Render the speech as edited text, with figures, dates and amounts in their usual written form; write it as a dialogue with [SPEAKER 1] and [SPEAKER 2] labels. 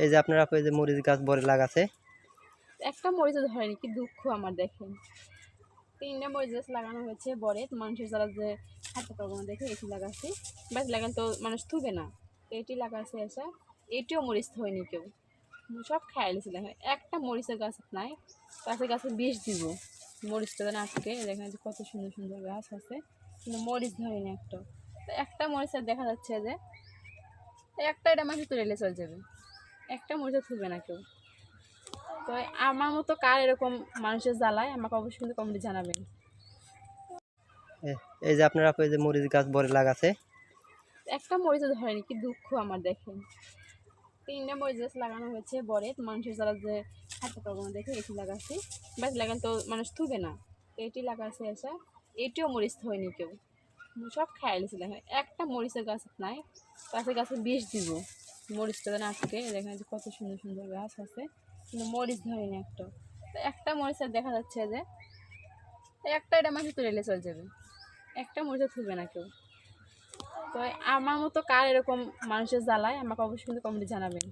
[SPEAKER 1] এই যে আপনারা এই যে মরিচ গাছ বরে লাগাছে।
[SPEAKER 2] একটা মরিচও ধরেনি, কি দুঃখ আমার দেখেন। 3টা মরিচ গাছ লাগানো হয়েছে বরে, মানুষের যারা যে হাঁটতে পারবো না দেখে এটি লাগাচ্ছি। বাস লাগান তো মানুষ থুবে না, এটি লাগাচ্ছে এসে। এটিও মরিচ হয়নি কেউ, সব খাই লেছিলাম। একটা মরিচের গাছ নাই, গাছে গাছে বিষ দিব মরিচটা যেন আটকে। দেখেন যে কত সুন্দর সুন্দর গাছ আছে, কিন্তু মরিচ ধরেনি একটা। একটা মরিচের দেখা যাচ্ছে যে একটা এটা মাসে তুলে এলে চলে যাবে, একটা মরিচা থুবে না কেউ। তো আমার মতো কার এরকম মানুষের জ্বালায় আমাকে অবশ্যই কিন্তু কমেন্টে জানাবেন।
[SPEAKER 1] এই যে আপনারা এই যে মরিচ গাছ বরে লাগাছে।
[SPEAKER 2] একটা মরিচও ধরেনি, কি দুঃখ আমার দেখেন। 3টা মরিচ গাছ লাগানো হয়েছে বরে, মানুষের যারা যে হাঁটতে পারবো না দেখে এটি লাগাচ্ছি। বাস লাগান তো মানুষ থুবে না, এটি লাগাচ্ছে এসে। এটিও মরিচ হয়নি কেউ, সব খাই লেছিলাম। একটা মরিচের গাছ নাই, গাছে গাছে বিষ দিব মরিচটা যেন আটকে। দেখেন যে কত সুন্দর সুন্দর গাছ আছে, কিন্তু মরিচ ধরেনি একটা। একটা মরিচের দেখা যাচ্ছে যে একটা এটা মাসে তুলে এলে চলে যাবে, একটা মরিচা থুবে না কেউ। তো আমার মতো কার এরকম মানুষের জ্বালায় আমাকে অবশ্যই কিন্তু কমেন্টে জানাবেন।